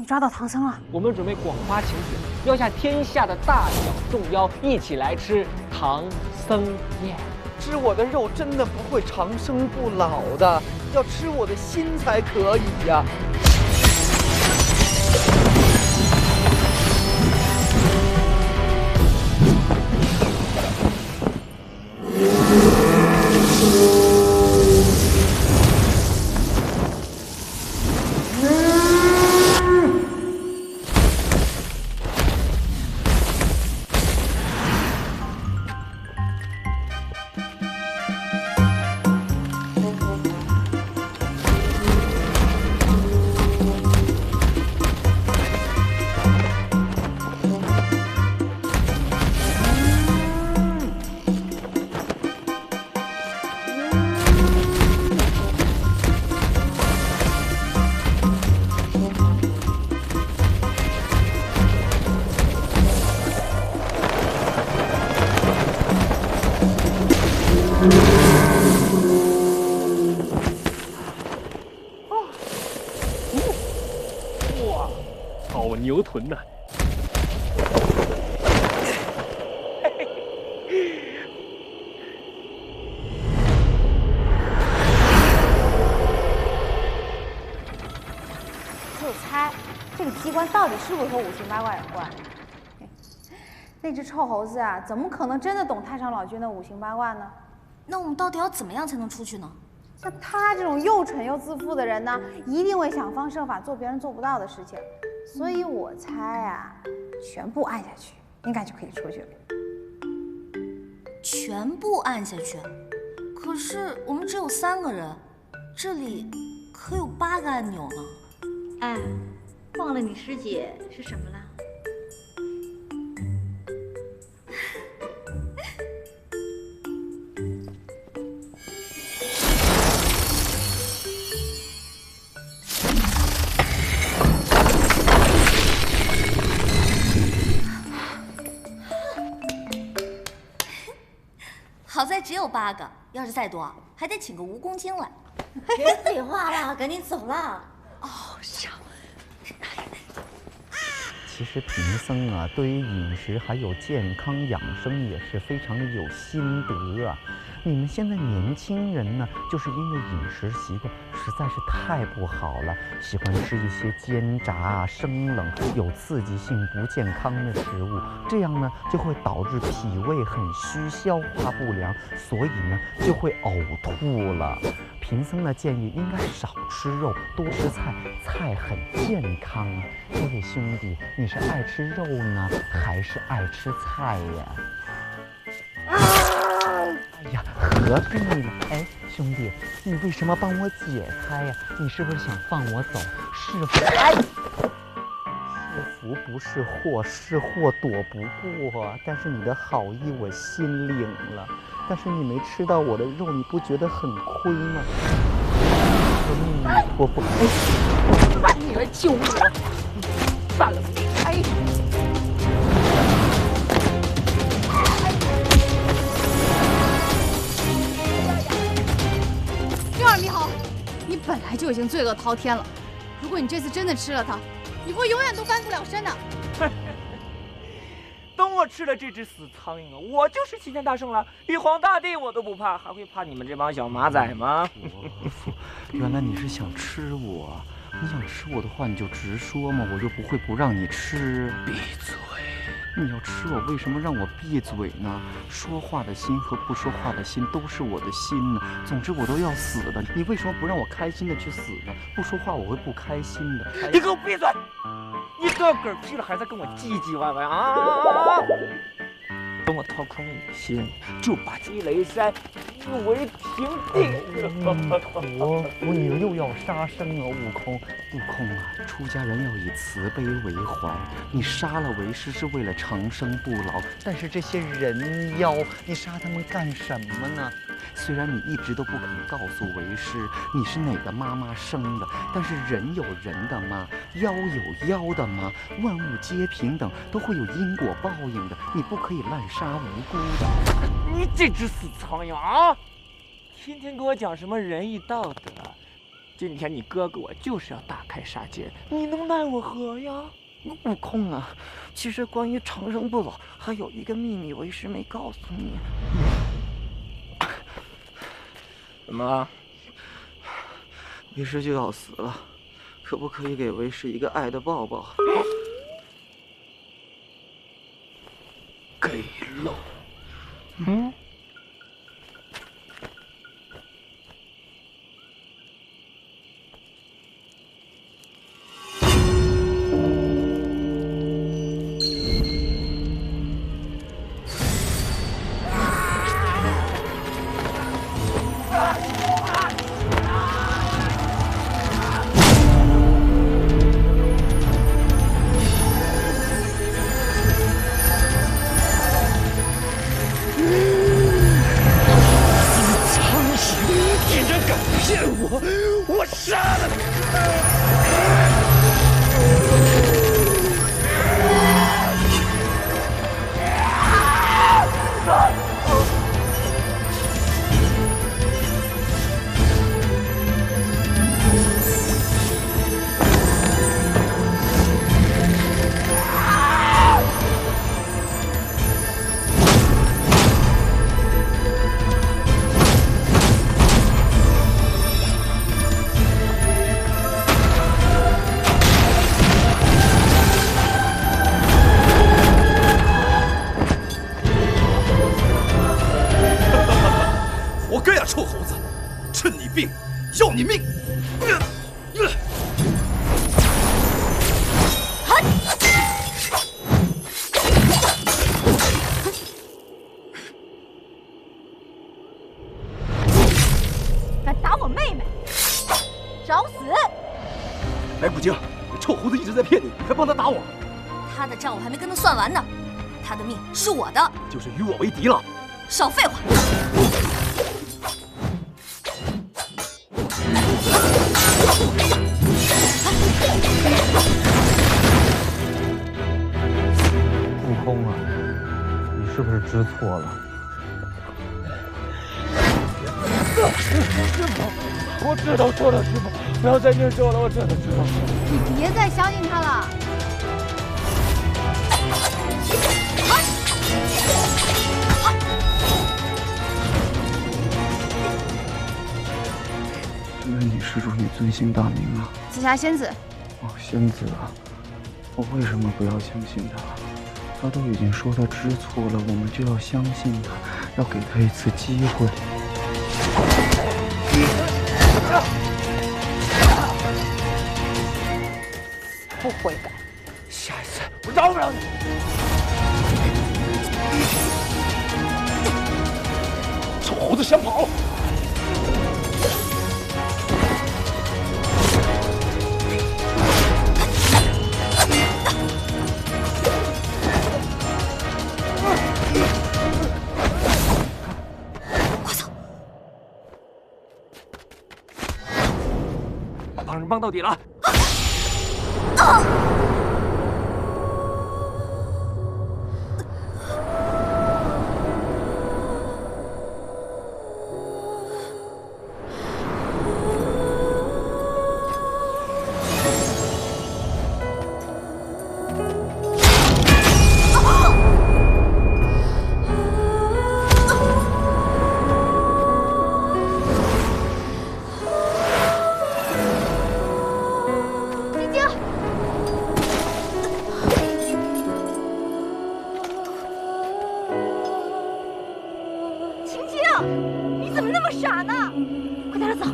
你抓到唐僧了？我们准备广发请旨，邀下天下的大小众妖一起来吃唐僧面。吃我的肉真的不会长生不老的，要吃我的心才可以呀。哇，好牛臀呐！就猜这个机关到底是不是和五行八卦有关？那只臭猴子啊，怎么可能真的懂太上老君的五行八卦呢？那我们到底要怎么样才能出去呢？像他这种又蠢又自负的人呢，一定会想方设法做别人做不到的事情。所以我猜啊，全部按下去，应该就可以出去了。全部按下去？可是我们只有3个人，这里可有8个按钮呢。哎，忘了你师姐是什么了？好在只有8个，要是再多，还得请个蜈蚣精来。别废话了，赶紧走了。哦，是啊。其实贫僧啊，对于饮食还有健康养生也是非常有心得啊。你们现在年轻人呢，就是因为饮食习惯实在是太不好了，喜欢吃一些煎炸啊、生冷、有刺激性、不健康的食物，这样呢就会导致脾胃很虚、消化不良，所以呢就会呕吐了。贫僧呢建议应该少吃肉，多吃菜，菜很健康啊。这位兄弟，你是爱吃肉呢，还是爱吃菜呀？哎呀，何必呢？哎，兄弟，你为什么帮我解开呀？你是不是想放我走？是福，哎，是福不是祸，是祸躲不过。但是你的好意我心领了，但是你没吃到我的肉，你不觉得很亏吗？我不，哎，你来救我！散了，哎。六耳猕猴，你本来就已经罪恶滔天了，如果你这次真的吃了它，你会永远都翻不了身的。等我吃了这只死苍蝇啊，我就是齐天大圣了，玉皇大帝我都不怕，还会怕你们这帮小马仔吗？原来你是想吃我，你想吃我的话你就直说嘛，我就不会不让你吃。闭嘴！你要吃我，为什么让我闭嘴呢？说话的心和不说话的心都是我的心呢。总之我都要死了，你为什么不让我开心的去死呢？不说话我会不开心的。你给我闭嘴！你都要嗝屁了，还在跟我唧唧歪歪啊！等我掏空你的心，就把积雷山夷为平地。我又要杀生啊！悟空啊，出家人要以慈悲为怀。你杀了为师是为了长生不老，但是这些人妖，你杀他们干什么呢？虽然你一直都不肯告诉为师你是哪个妈妈生的，但是人有人的妈，妖有妖的妈，万物皆平等，都会有因果报应的。你不可以滥杀无辜的。你这只死苍蝇啊！天天给我讲什么仁义道德，今天你哥哥我就是要大开杀戒，你能奈我何呀？悟空啊，其实关于长生不老还有一个秘密，为师没告诉你。怎么了？为师就要死了，可不可以给为师一个爱的抱抱？给了。嗯。我杀了你！臭猴子，趁你病，要你命！敢打我妹妹，找死！白骨精，这臭猴子一直在骗你，还帮他打我。他的账我还没跟他算完呢，他的命是我的，就是与我为敌了。少废话！悟空啊，你是不是知错了？师傅，我知道错了，师傅，不要再念咒了，我真的知道错了。你别再相信他了。原来你施主你尊姓大名啊？紫霞仙子。哦，仙子啊，我为什么不要相信他？他都已经说他知错了，我们就要相信他，要给他一次机会。不悔改，下一次我饶不了你。臭猴子想跑！帮人帮到底了。你怎么那么傻呢？快带他走！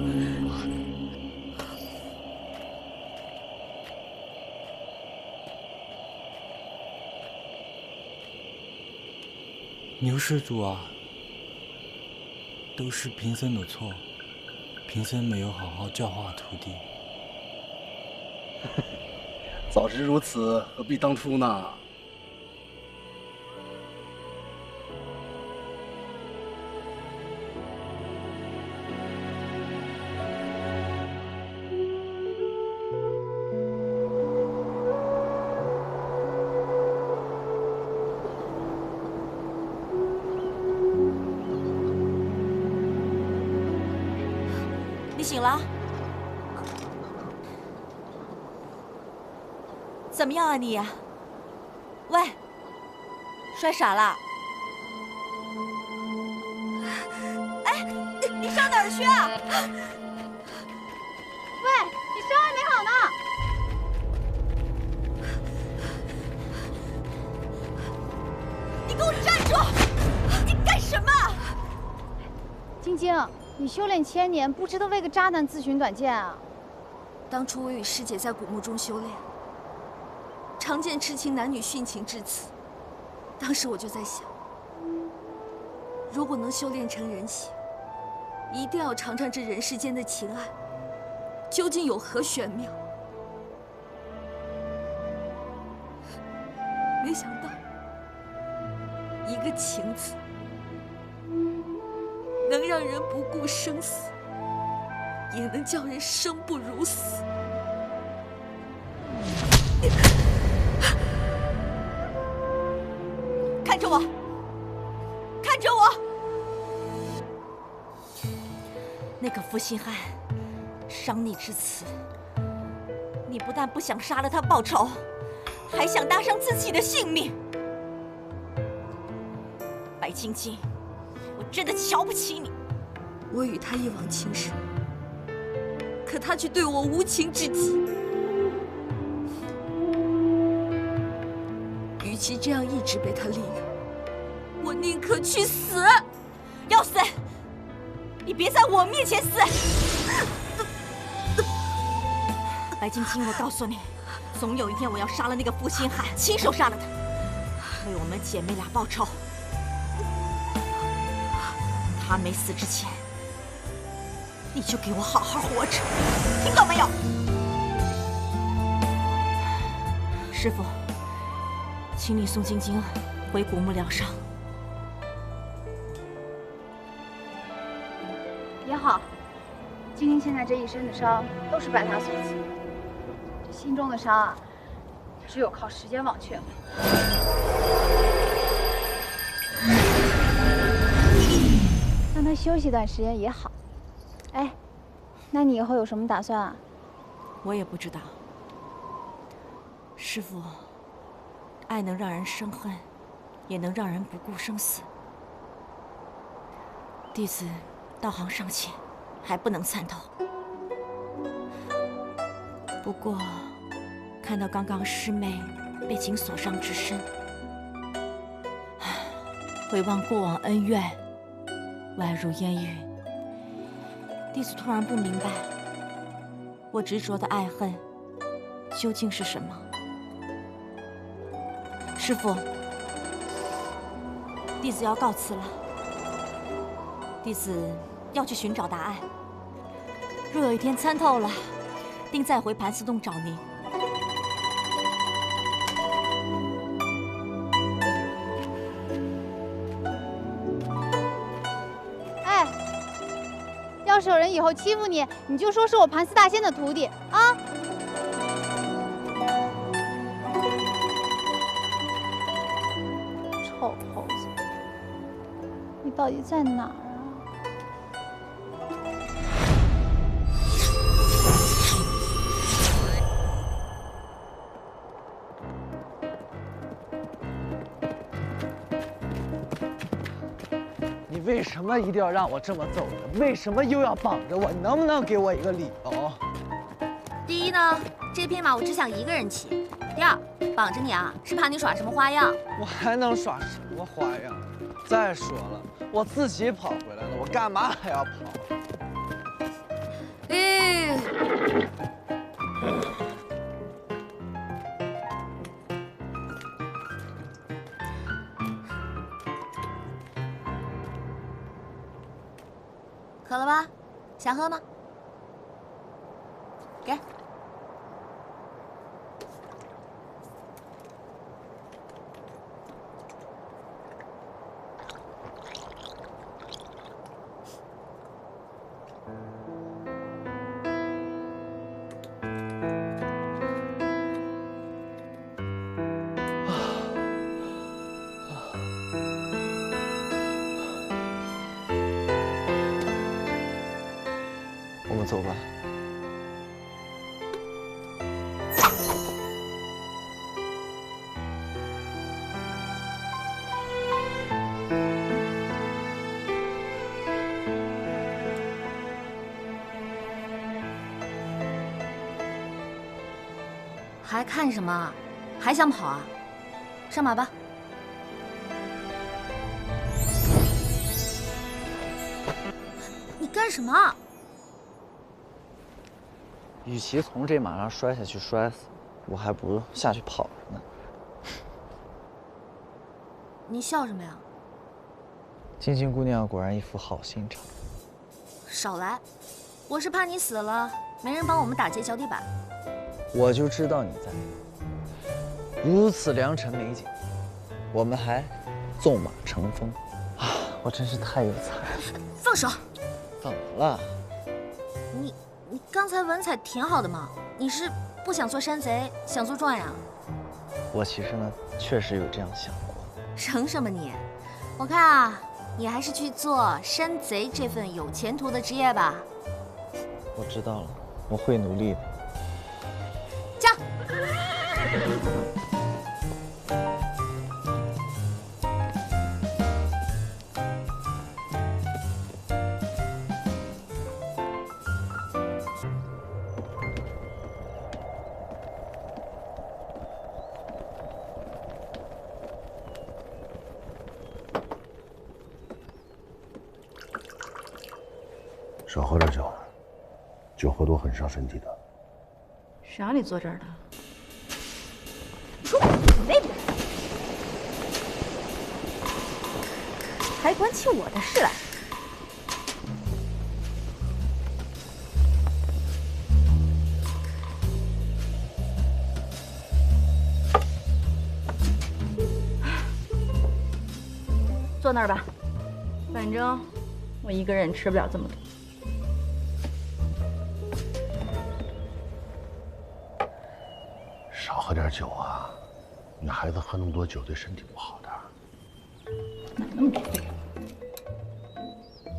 牛施主啊，都是贫僧的错，贫僧没有好好教化徒弟。早知如此，何必当初呢？你醒了？怎么样啊你呀？喂，摔傻了？哎，你上哪儿去啊？喂，你伤还没好呢。你给我站住！你干什么？晶晶，你修炼1000年，不值得为个渣男自寻短见啊！当初我与师姐在古墓中修炼，常见痴情男女殉情至此。当时我就在想，如果能修炼成人形，一定要尝尝这人世间的情爱究竟有何玄妙。没想到，一个情字，能让人不顾生死，也能叫人生不如死。看着我，看着我！那个负心汉伤你至此，你不但不想杀了他报仇，还想搭上自己的性命。白晶晶，我真的瞧不起你。我与他一往情深，可他却对我无情至极。与其这样一直被他利用，我宁可去死。要死，你别在我面前死！白晶晶，我告诉你，总有一天我要杀了那个负心汉，亲手杀了他，为我们姐妹俩报仇。他没死之前，你就给我好好活着，听到没有？师傅，请你送晶晶回古墓疗伤。也好，晶晶现在这一身的伤都是拜他所赐，这心中的伤啊，只有靠时间忘却了。让他休息一段时间也好。哎，那你以后有什么打算啊？我也不知道。师父，爱能让人生恨，也能让人不顾生死。弟子道行尚浅，还不能参透。不过，看到刚刚师妹被紧锁伤之身，回望过往恩怨，宛如烟云。弟子突然不明白，我执着的爱恨究竟是什么？师父，弟子要告辞了。弟子要去寻找答案。若有一天参透了，定再回盘丝洞找您。哎，要是有人以后欺负你，你就说是我盘丝大仙的徒弟啊！臭猴子，你到底在哪儿啊？你为什么一定要让我这么揍人？为什么又要绑着我？你能不能给我一个理由？第一呢，这匹马我只想一个人骑；第二，绑着你啊，是怕你耍什么花样。我还能耍什么花样？再说了，我自己跑回来了，我干嘛还要跑？渴了吧？想喝吗？给。我们走吧。还看什么？还想跑啊？上马吧。你干什么？与其从这马上摔下去摔死，我还不如下去跑着呢。你笑什么呀？青青姑娘果然一副好心肠。少来！我是怕你死了，没人帮我们打劫脚底板。我就知道你在。如此良辰美景，我们还纵马乘风啊！我真是太有才了。放手！怎么了？你刚才文采挺好的嘛，你是不想做山贼，想做状元啊？我其实呢，确实有这样想过。省什么你？我看啊，你还是去做山贼这份有前途的职业吧。我知道了，我会努力的。驾！少喝点酒，酒喝多很伤身体的。谁让你坐这儿的？你给我滚那边！还管起我的事来？坐那儿吧，反正我一个人吃不了这么多。少喝点酒啊，女孩子喝那么多酒对身体不好的。哪那么多废话？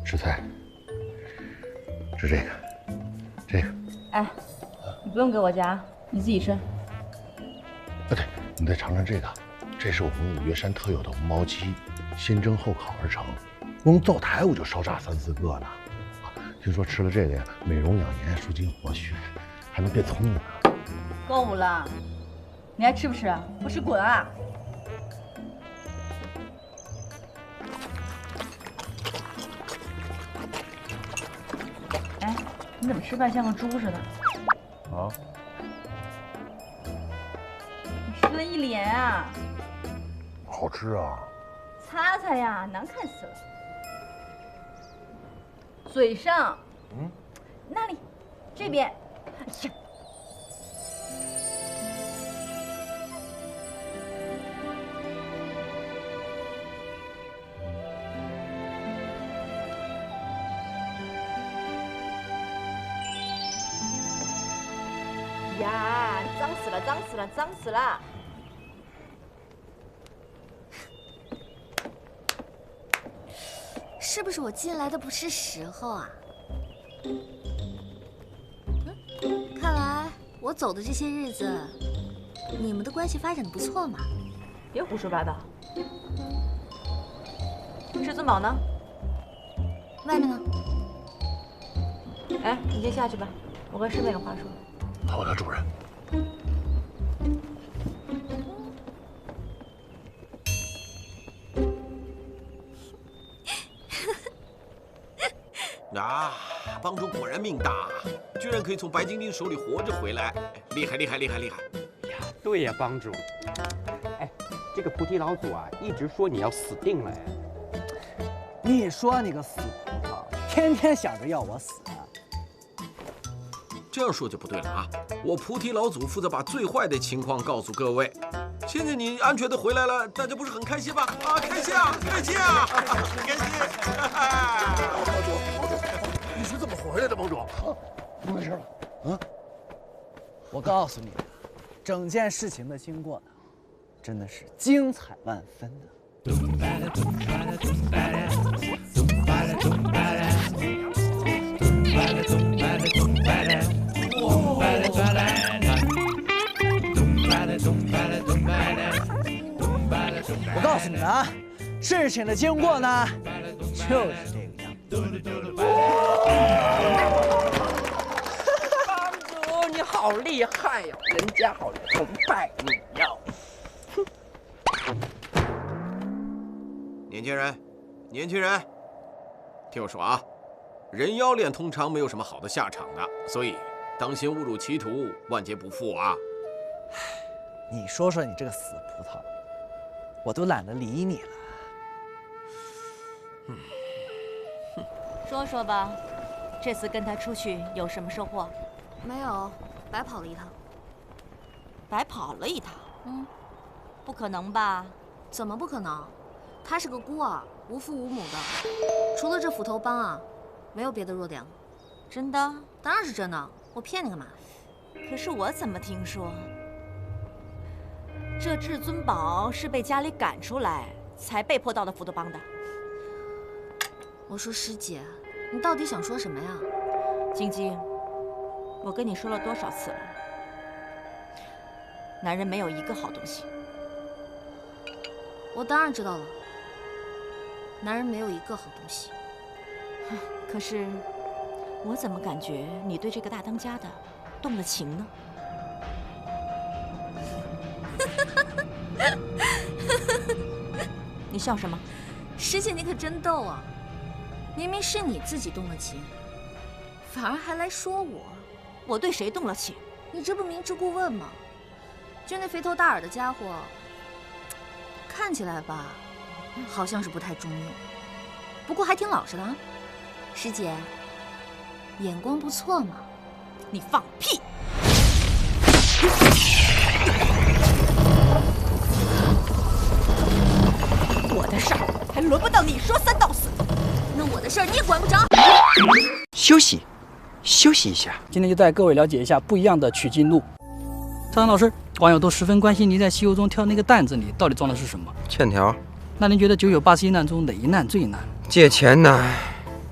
吃菜，吃这个，这个。哎，你不用给我夹，你自己吃。啊，对，你再尝尝这个，这是我们五岳山特有的无毛鸡，先蒸后烤而成。光灶台我就烧炸3、4个呢。听说吃了这个呀，美容养颜、舒筋活血，还能变聪明呢。够了，你还吃不吃？不吃滚啊！哎，你怎么吃饭像个猪似的？啊？你吃了一脸啊！好吃啊！擦擦呀，难看死了。嘴上，那里，这边，哎呀。呀，脏死了，脏死了，脏死了！是不是我进来的不是时候啊？看来我走的这些日子，你们的关系发展的不错嘛。别胡说八道。至尊宝呢？外面呢？哎，你先下去吧，我跟师妹有话说。好的，主人。啊，帮主果然命大，居然可以从白晶晶手里活着回来，厉害厉害厉害厉害！呀，对呀，帮主。哎，这个菩提老祖啊，一直说你要死定了哎。你说你个死葡萄，天天想着要我死。这样说就不对了啊！我菩提老祖负责把最坏的情况告诉各位。现在你安全的回来了，大家不是很开心吗？啊，开心啊，开心啊，开心！帮主，你是怎么回来的，帮主？你没事吧？啊？我告诉你，整件事情的经过呢，真的是精彩万分的。我告诉你们啊，事情的经过呢，就是这个样子。帮主，你好好厉害呀！人家好崇拜你呀！年轻人，年轻人，听我说啊，人妖恋通常没有什么好的下场的，所以当心误入歧途，万劫不复啊！你说说你这个死葡萄，我都懒得理你了。说说吧，这次跟他出去有什么收获？没有，白跑了一趟。白跑了一趟？不可能吧？怎么不可能？他是个孤儿，无父无母的，除了这斧头帮啊，没有别的弱点了。真的？当然是真的，我骗你干嘛？可是我怎么听说，这至尊宝是被家里赶出来，才被迫到了斧头帮的？我说师姐，你到底想说什么呀？晶晶，我跟你说了多少次了，男人没有一个好东西。我当然知道了，男人没有一个好东西。可是，我怎么感觉你对这个大当家的动了情呢？你笑什么？师姐，你可真逗啊！明明是你自己动了情，反而还来说我。我对谁动了情？你这不明知故问吗？就那肥头大耳的家伙，看起来吧，好像是不太中用，不过还挺老实的啊。师姐，眼光不错嘛。你放屁！我的事儿还轮不到你说三道四，那我的事儿你也管不着。休息，休息一下。今天就带各位了解一下不一样的取经路。张老师，网友都十分关心您在西游中挑那个担子里到底装的是什么？欠条。那您觉得991难中哪一难最难？借钱难。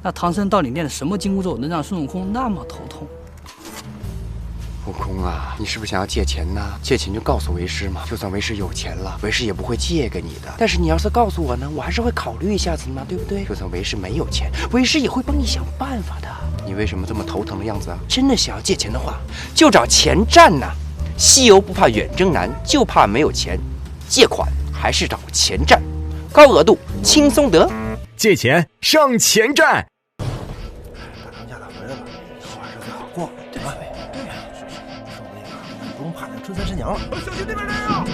那唐僧到底练了什么紧箍咒，能让孙悟空那么头痛？悟空啊，你是不是想要借钱呢？借钱就告诉为师嘛，就算为师有钱了，为师也不会借给你的。但是你要是告诉我呢，我还是会考虑一下子嘛，对不对？就算为师没有钱，为师也会帮你想办法的。你为什么这么头疼的样子啊？真的想要借钱的话，就找钱站呐。西游不怕远征难，就怕没有钱。借款还是找钱站，高额度轻松得。借钱上钱站。大当家的回来了，以后还是最好过，对吧？对呀，说不定啊，你不用怕那春三师娘了。小心那边人啊！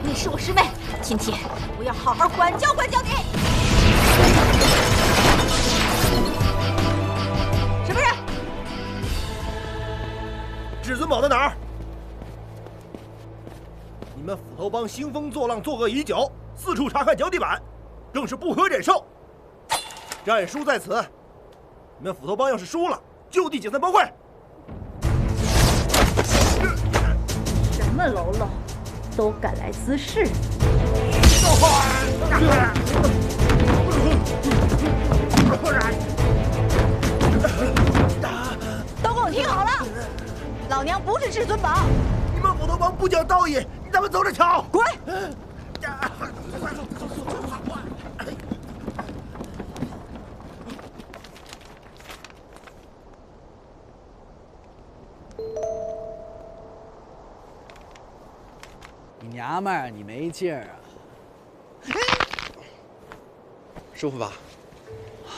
你是我师妹，今天我要好好管教管教你。什么人？至尊宝在哪儿？你们斧头帮兴风作浪，作恶已久，四处查看脚底板，更是不可忍受。战书在此，你们斧头帮要是输了，就地解散帮会。什么喽啰，都敢来滋事！都给我听好了，老娘不是至尊宝。你们斧头帮不讲道义，你咱们走着瞧。滚！你娘们儿，你没劲儿啊！舒服吧？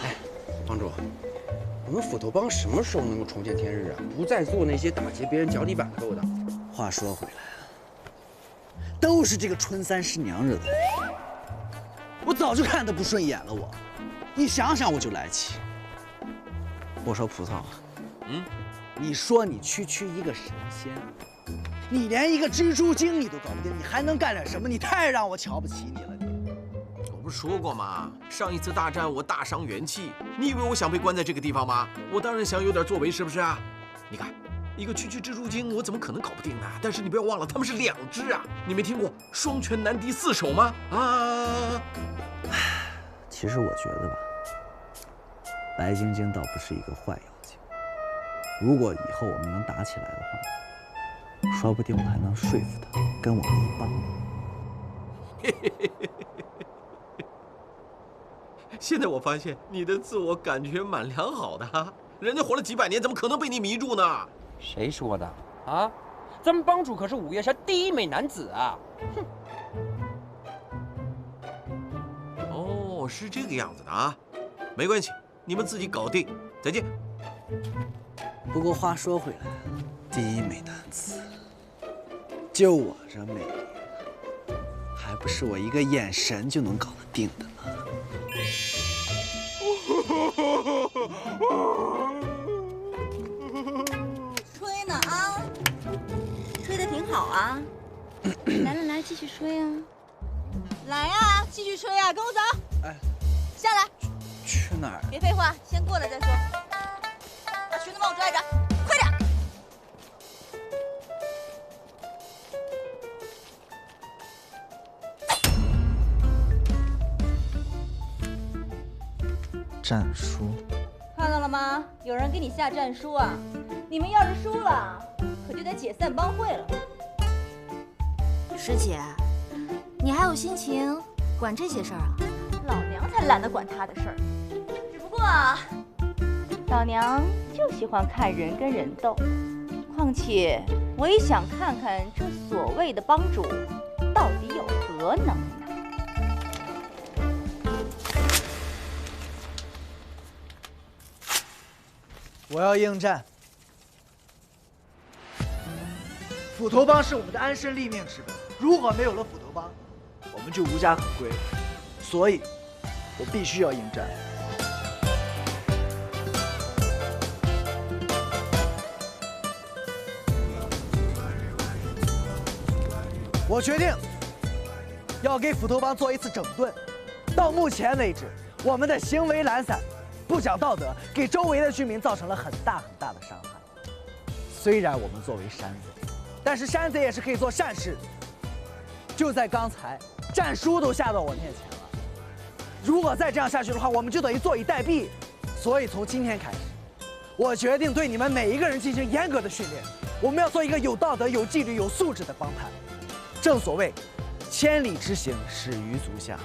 哎，帮主，我们斧头帮什么时候能够重见天日啊？不再做那些打劫别人脚底板的勾当。话说回来都是这个春三师娘惹的祸。我早就看她不顺眼了，我，你想想我就来气。我说葡萄，你说你区一个神仙，你连一个蜘蛛精你都搞不定，你还能干点什么？你太让我瞧不起你了。我不是说过吗？上一次大战我大伤元气，你以为我想被关在这个地方吗？我当然想有点作为，是不是啊？你看，一个区蜘蛛精，我怎么可能搞不定呢？但是你不要忘了，他们是2只啊！你没听过双拳难敌4手吗？啊！其实我觉得吧，白晶晶倒不是一个坏妖精。如果以后我们能打起来的话，说不定我还能说服她跟我们一帮。行现在我发现你的自我感觉蛮良好的啊，人家活了几百年，怎么可能被你迷住呢？谁说的啊？咱们帮主可是五岳山第一美男子啊！哼。哦，是这个样子的啊，没关系，你们自己搞定。再见。不过话说回来，第一美男子，就我这魅力，还不是我一个眼神就能搞得定的吗？吹呢啊，吹得挺好啊。来来来，继续吹啊！来呀，继续吹啊，跟我走。哎，下来。去哪儿？别废话，先过来再说。把裙子帮我拽着，快点！战书。看到了吗？有人给你下战书啊！你们要是输了，可就得解散帮会了。师姐，你还有心情管这些事儿啊？老娘才懒得管他的事儿。只不过啊，老娘就喜欢看人跟人斗。况且我也想看看这所谓的帮主到底有何能耐。我要应战。斧头帮是我们的安身立命之本，如果没有了斧头帮，我们就无家可归了。所以，我必须要应战。我决定要给斧头帮做一次整顿。到目前为止，我们的行为懒散、不讲道德，给周围的居民造成了很大的伤害。虽然我们作为山贼，但是山贼也是可以做善事的。就在刚才，战书都下到我面前了。如果再这样下去的话，我们就等于坐以待毙。所以从今天开始，我决定对你们每一个人进行严格的训练。我们要做一个有道德、有纪律、有素质的帮派。正所谓，千里之行，始于足下。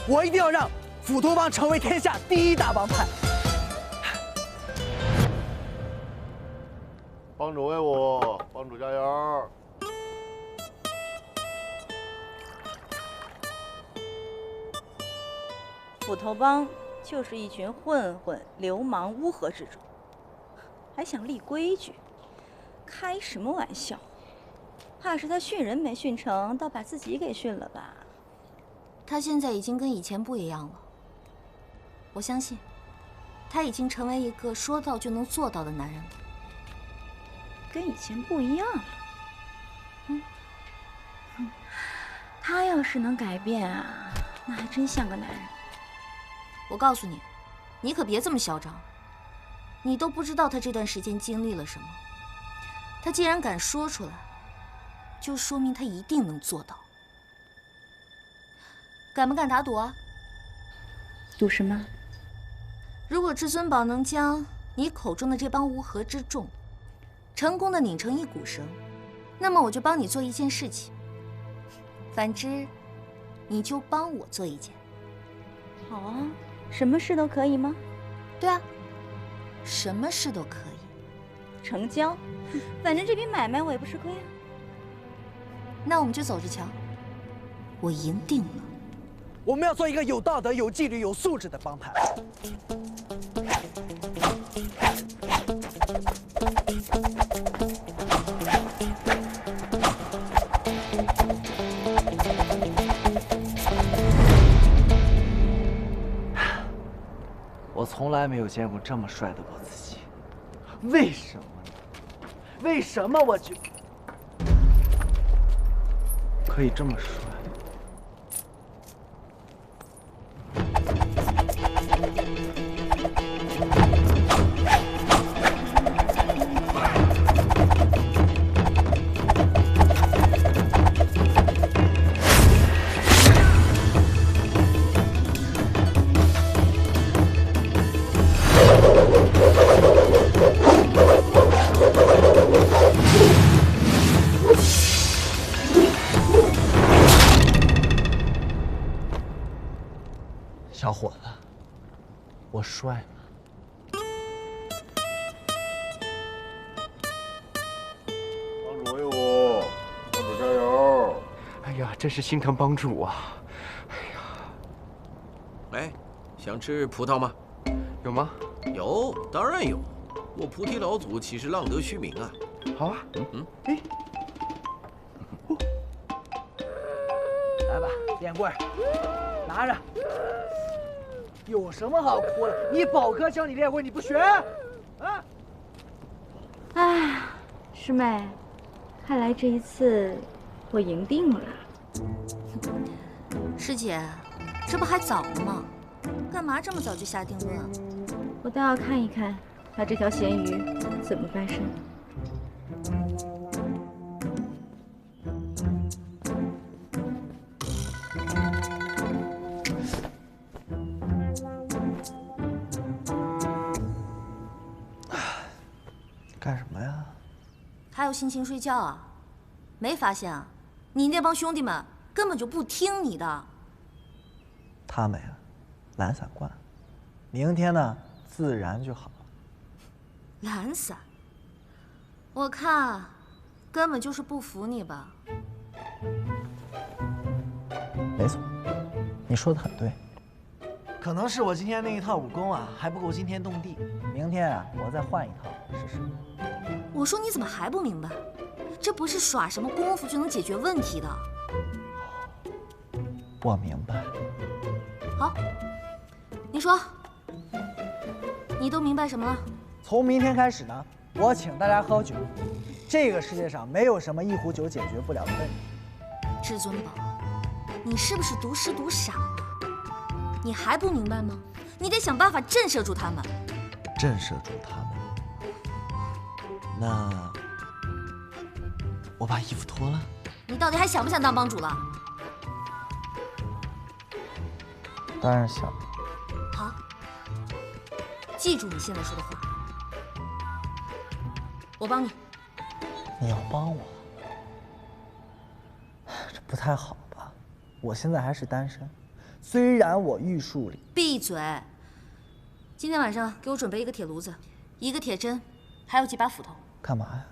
我一定要让斧头帮成为天下第一大帮派。帮主威武，帮主加油！斧头帮就是一群混混、流氓、乌合之众，还想立规矩，开什么玩笑？怕是他训人没训成，倒把自己给训了吧？他现在已经跟以前不一样了。我相信，他已经成为一个说到就能做到的男人了。跟以前不一样了。他要是能改变啊，那还真像个男人。我告诉你，你可别这么嚣张。你都不知道他这段时间经历了什么。他既然敢说出来，就说明他一定能做到。敢不敢打赌啊？赌什么？如果至尊宝能将你口中的这帮乌合之众成功的拧成一股绳，那么我就帮你做一件事情；反之，你就帮我做一件。好啊，什么事都可以吗？对啊，什么事都可以。成交，反正这笔买卖我也不吃亏啊。那我们就走着瞧。我赢定了。我们要做一个有道德、有纪律、有素质的帮派。我从来没有见过这么帅的我自己，为什么呢？为什么我就可以这么帅？小伙子，我帅吗？帮主为我，帮主加油！哎呀，真是心疼帮主啊！哎，想吃葡萄吗？有吗？有，当然有。我菩提老祖岂是浪得虚名啊？好啊，哎，来吧，练棍儿，拿着。有什么好哭的？你宝哥教你练棍，你不学？啊？哎，师妹，看来这一次我赢定了。师姐，这不还早呢吗？干嘛这么早就下定论啊？我倒要看一看他这条咸鱼怎么翻身。干什么呀？还有心情睡觉啊？没发现啊？你那帮兄弟们根本就不听你的。他们呀，懒散惯了，明天呢自然就好了。懒散？我看根本就是不服你吧。没错，你说的很对。可能是我今天那一套武功啊还不够惊天动地，明天啊我再换一套试试。我说你怎么还不明白？这不是耍什么功夫就能解决问题的。我明白。好，你说，你都明白什么了？从明天开始呢，我请大家喝酒。这个世界上没有什么一壶酒解决不了的问题。至尊宝，你是不是读诗读傻了？你还不明白吗？你得想办法震慑住他们。震慑住他们。那我把衣服脱了。你到底还想不想当帮主了？当然想。好，记住你现在说的话。我帮你。你要帮我？这不太好吧？我现在还是单身，虽然我玉树里……闭嘴！今天晚上给我准备一个铁炉子，一个铁针，还有几把斧头。干嘛呀？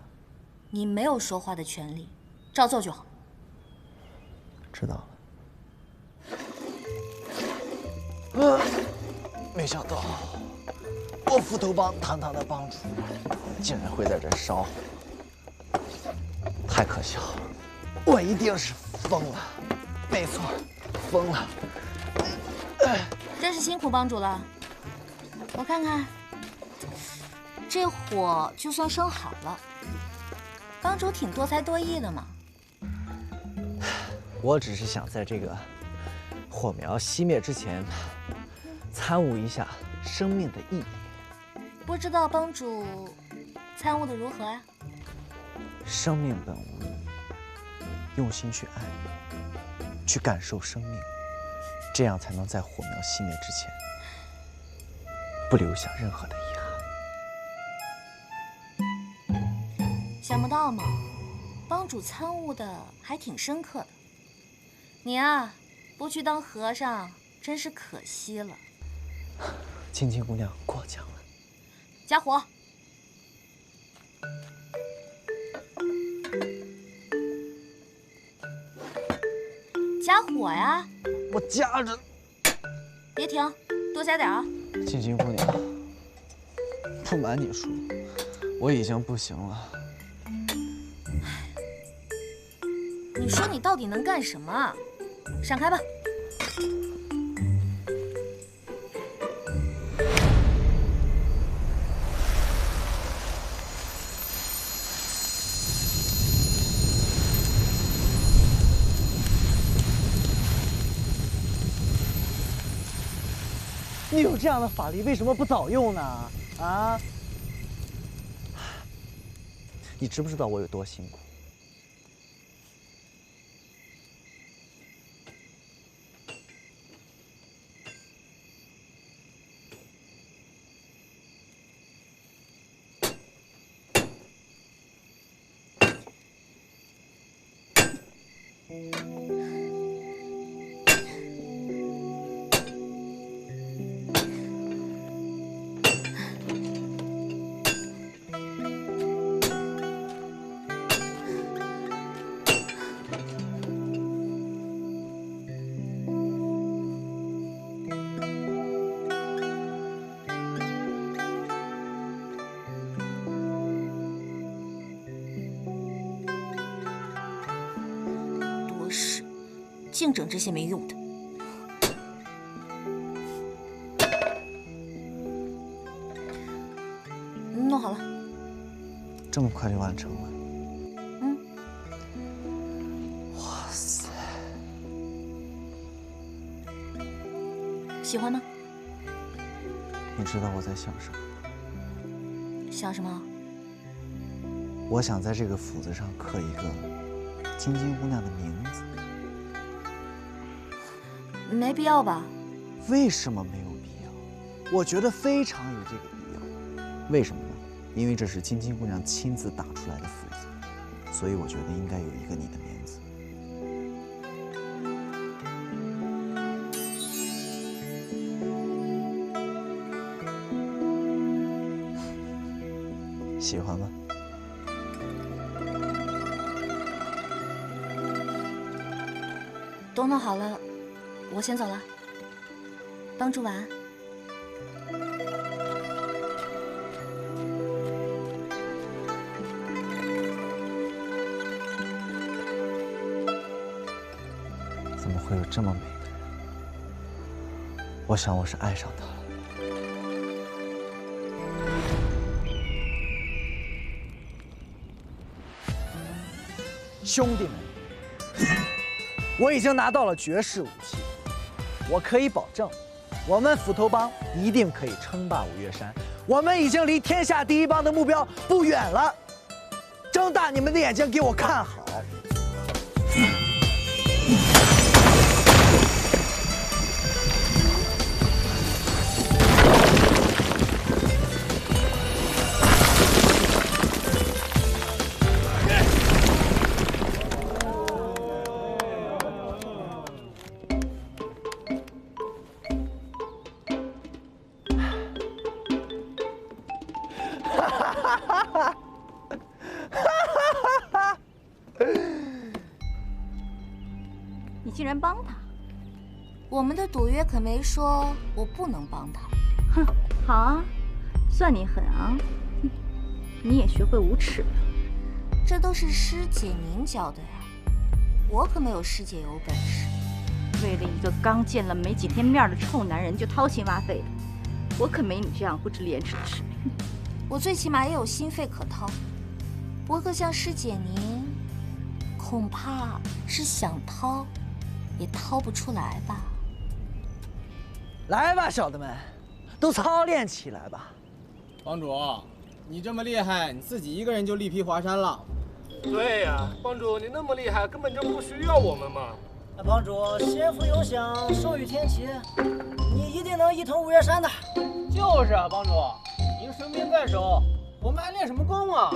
你没有说话的权利，照做就好。知道了。没想到我斧头帮堂堂的帮主，竟然会在这烧，太可笑了！我一定是疯了，没错，疯了。真是辛苦帮主了。我看看，这火就算生好了。帮主挺多才多艺的嘛。我只是想在这个火苗熄灭之前，参悟一下生命的意义。不知道帮主参悟的如何啊？生命本无意，用心去爱，去感受生命，这样才能在火苗熄灭之前，不留下任何的遗憾。想不到嘛，帮主参悟的还挺深刻的。你啊，不去当和尚，真是可惜了。青青姑娘过奖了。加火！加火呀！我夹着。别停，多加点啊！青青姑娘，不瞒你说，我已经不行了。你说你到底能干什么啊？闪开吧！你有这样的法力，为什么不早用呢？啊！你知不知道我有多辛苦？净整这些没用的。弄好了。这么快就完成了？嗯。哇塞！喜欢吗？你知道我在想什么？想什么？我想在这个斧子上刻一个晶晶姑娘的名字。没必要吧？为什么没有必要？我觉得非常有这个必要。为什么呢？因为这是晶晶姑娘亲自打出来的斧子，所以我觉得应该有一个你的名字。喜欢吗？都弄好了，我先走了。帮助晚安。怎么会有这么美的人？我想我是爱上他了。兄弟们，我已经拿到了绝世武器，我可以保证，我们斧头帮一定可以称霸五岳山。我们已经离天下第一帮的目标不远了，睁大你们的眼睛给我看好！你竟然帮他！我们的赌约可没说我不能帮他。哼，好啊，算你狠啊！你也学会无耻了。这都是师姐您教的呀，我可没有师姐有本事。为了一个刚见了没几天面的臭男人就掏心挖肺的，我可没你这样不知廉耻的师妹。我最起码也有心肺可掏，不过像师姐您，恐怕是想掏，也掏不出来吧。来吧，小的们，都操练起来吧。帮主，你这么厉害，你自己一个人就力劈华山了。对呀，帮主你那么厉害，根本就不需要我们嘛。帮主，先父有想，寿与天齐，你一定能一统五岳山的。就是啊，帮主，您神兵在手，我们还练什么功啊？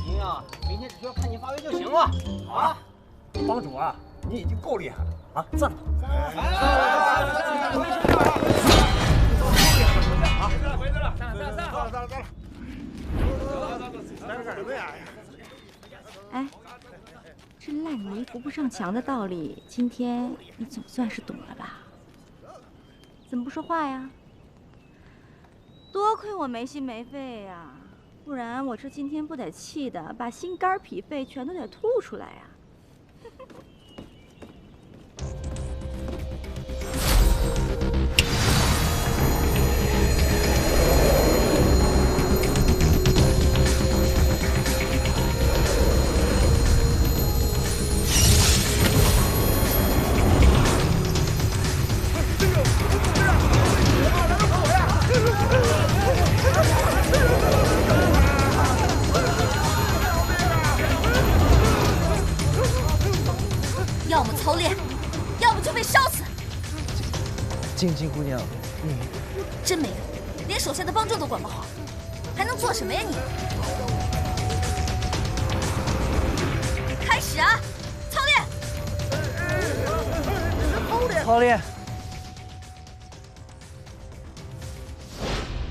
您啊，明天只需要看你发挥就行了。好啊，帮主啊，你已经够厉害了啊！赞同。回去了，散了。在这干什么呀？哎，这烂泥扶不上墙的道理，今天你总算是懂了吧？怎么不说话呀？多亏我没心没肺呀，不然我这今天不得气的把心肝脾肺全都得吐出来呀！要么操练，要么就被烧死。晶晶姑娘，你真没用，连手下的帮众都管不好，还能做什么呀你？开始啊，操练！操练。